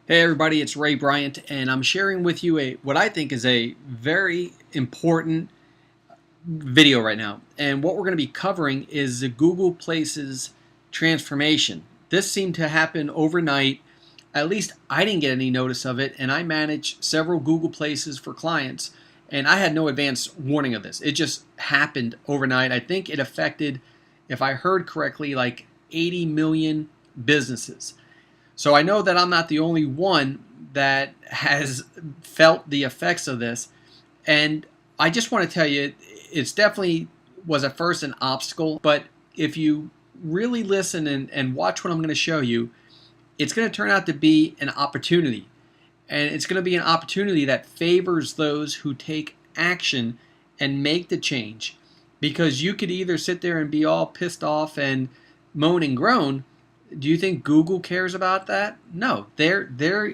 Hey everybody, it's Ray Bryant, and I'm sharing with you what I think is a very important video right now. And what we're going to be covering is the Google Places transformation. This seemed to happen overnight. At least I didn't get any notice of it, and I manage several Google Places for clients, and I had no advance warning of this. It just happened overnight. I think it affected, if I heard correctly, like 80 million businesses. So I know that I'm not the only one that has felt the effects of this. And I just want to tell you, it's definitely was at first an obstacle, but if you really listen and watch what I'm going to show you, it's going to turn out to be an opportunity. And it's going to be an opportunity that favors those who take action and make the change. Because you could either sit there and be all pissed off and moan and groan. Do you think Google cares about that? No, they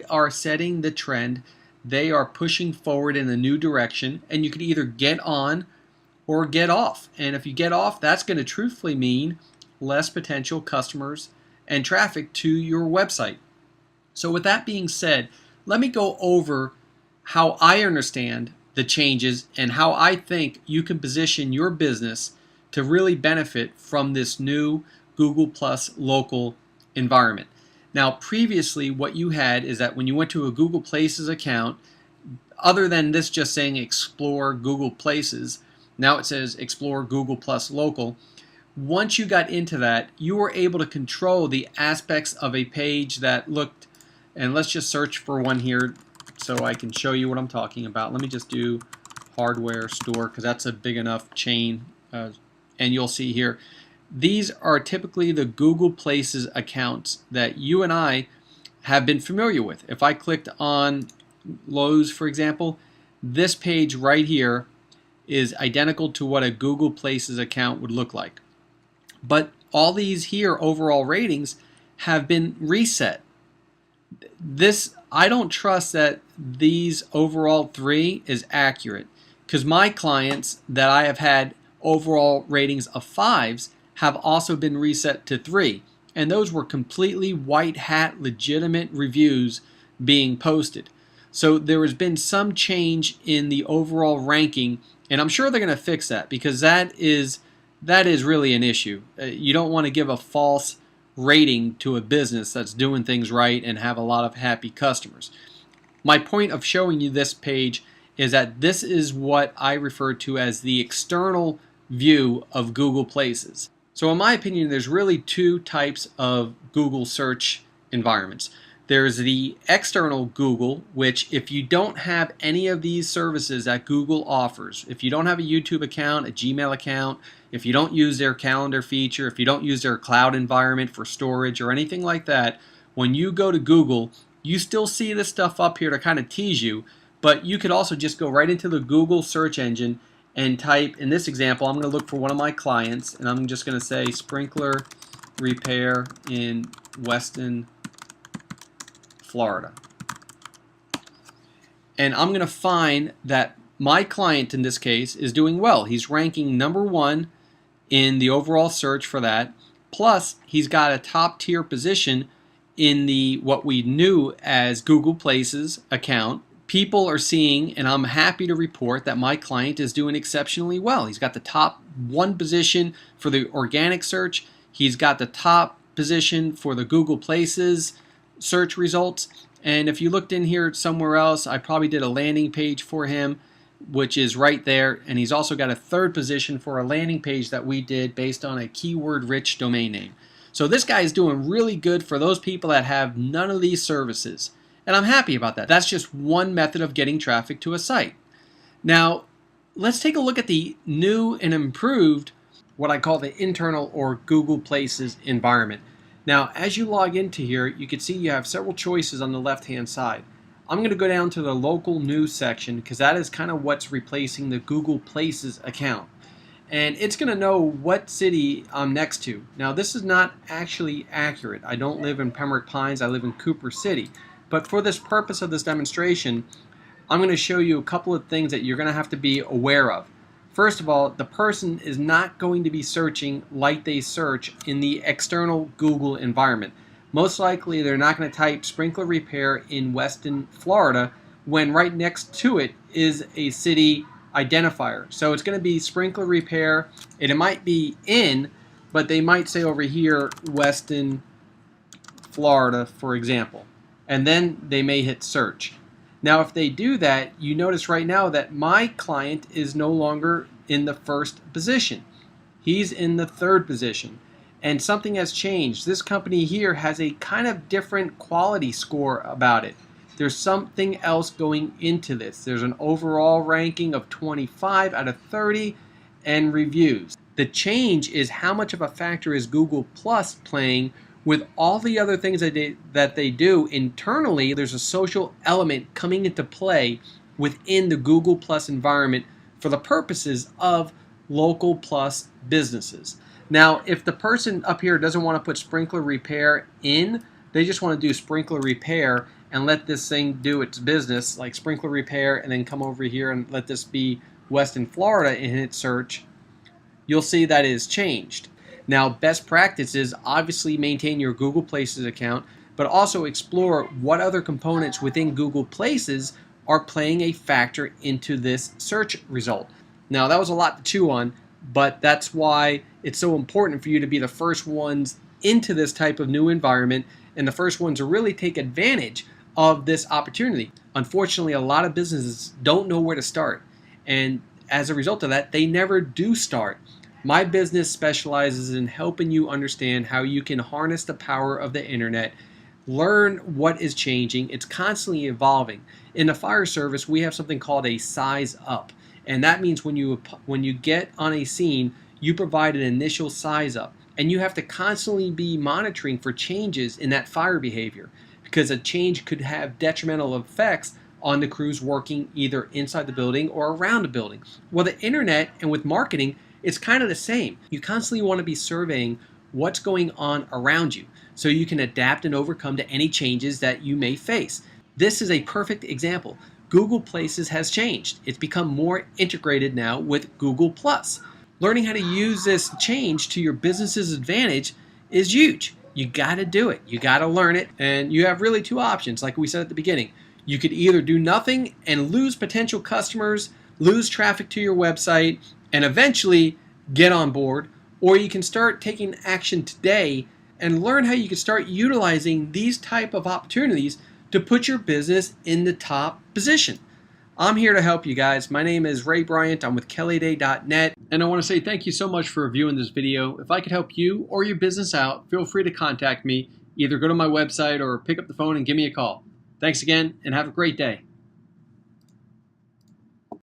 are setting the trend. They are pushing forward in a new direction, and you can either get on or get off. And if you get off, that's going to truthfully mean less potential customers and traffic to your website. So with that being said, let me go over how I understand the changes and how I think you can position your business to really benefit from this new Google Plus local environment. Now, previously, what you had is that when you went to a Google Places account, other than this just saying explore Google Places, now it says explore Google Plus local. Once you got into that, you were able to control the aspects of a page that looked, and let's just search for one here so I can show you what I'm talking about. Let me just do hardware store because that's a big enough chain, and you'll see here. These are typically the Google Places accounts that you and I have been familiar with. If I clicked on Lowe's, for example, this page right here is identical to what a Google Places account would look like. But all these here overall ratings have been reset. I don't trust that these overall 3 is accurate, because my clients that I have had overall ratings of 5s have also been reset to 3, and those were completely white hat legitimate reviews being posted. So there has been some change in the overall ranking, and I'm sure they're going to fix that, because that is really an issue. You don't want to give a false rating to a business that's doing things right and have a lot of happy customers. My point of showing you this page is that this is what I refer to as the external view of Google Places. So in my opinion, there's really 2 types of Google search environments. There's the external Google, which if you don't have any of these services that Google offers, if you don't have a YouTube account, a Gmail account, if you don't use their calendar feature, if you don't use their cloud environment for storage or anything like that, when you go to Google, you still see this stuff up here to kind of tease you, but you could also just go right into the Google search engine and type, in this example, I'm going to look for one of my clients, and I'm just going to say sprinkler repair in Weston, Florida. And I'm going to find that my client in this case is doing well. He's ranking number 1 in the overall search for that. Plus, he's got a top tier position in the what we knew as Google Places account. People are seeing, and I'm happy to report that my client is doing exceptionally well. He's got the top 1 position for the organic search. He's got the top position for the Google Places search results. And if you looked in here somewhere else, I probably did a landing page for him, which is right there. And he's also got a 3rd position for a landing page that we did based on a keyword-rich domain name. So this guy is doing really good for those people that have none of these services. And I'm happy about that. That's just one method of getting traffic to a site. Now, let's take a look at the new and improved, what I call the internal or Google Places environment. Now, as you log into here, you can see you have several choices on the left-hand side. I'm going to go down to the local news section because that is kind of what's replacing the Google Places account. And it's going to know what city I'm next to. Now, this is not actually accurate. I don't live in Pembroke Pines. I live in Cooper City. But for this purpose of this demonstration, I'm going to show you a couple of things that you're going to have to be aware of. First of all, the person is not going to be searching like they search in the external Google environment. most likely they're not going to type sprinkler repair in Weston, Florida, when right next to it is a city identifier. So it's going to be sprinkler repair, and it might be in, but they might say over here Weston, Florida, for example. And then they may hit search. Now, if they do that, you notice right now that my client is no longer in the first position. He's in the third position. And something has changed. This company here has a kind of different quality score about it. There's something else going into this. There's an overall ranking of 25 out of 30 and reviews. The change is how much of a factor is Google Plus playing with all the other things that they do internally. There's a social element coming into play within the Google Plus environment for the purposes of local plus businesses. Now, if the person up here doesn't want to put sprinkler repair in, they just want to do sprinkler repair and let this thing do its business, like sprinkler repair, and then come over here and let this be Weston, Florida, and hit search, you'll see that it is changed. Now, best practice is obviously maintain your Google Places account, but also explore what other components within Google Places are playing a factor into this search result. Now, that was a lot to chew on, but that's why it's so important for you to be the first ones into this type of new environment and the first ones to really take advantage of this opportunity. Unfortunately, a lot of businesses don't know where to start, and as a result of that, they never do start. My business specializes in helping you understand how you can harness the power of the internet, learn what is changing. It's constantly evolving. In the fire service, we have something called a size up. And that means when you get on a scene, you provide an initial size up. And you have to constantly be monitoring for changes in that fire behavior, because a change could have detrimental effects on the crews working either inside the building or around the building. Well, the internet and with marketing, it's kind of the same. You constantly want to be surveying what's going on around you so you can adapt and overcome to any changes that you may face. This is a perfect example. Google Places has changed. It's become more integrated now with Google+. Learning how to use this change to your business's advantage is huge. You got to do it. You got to learn it. And you have really two options, like we said at the beginning. You could either do nothing and lose potential customers, lose traffic to your website, and eventually get on board, or you can start taking action today and learn how you can start utilizing these type of opportunities to put your business in the top position. I'm here to help you guys. My name is Ray Bryant. I'm with kellyday.net, and I want to say thank you so much for viewing this video. If I could help you or your business out, feel free to contact me. Either go to my website or pick up the phone and give me a call. Thanks again, and have a great day.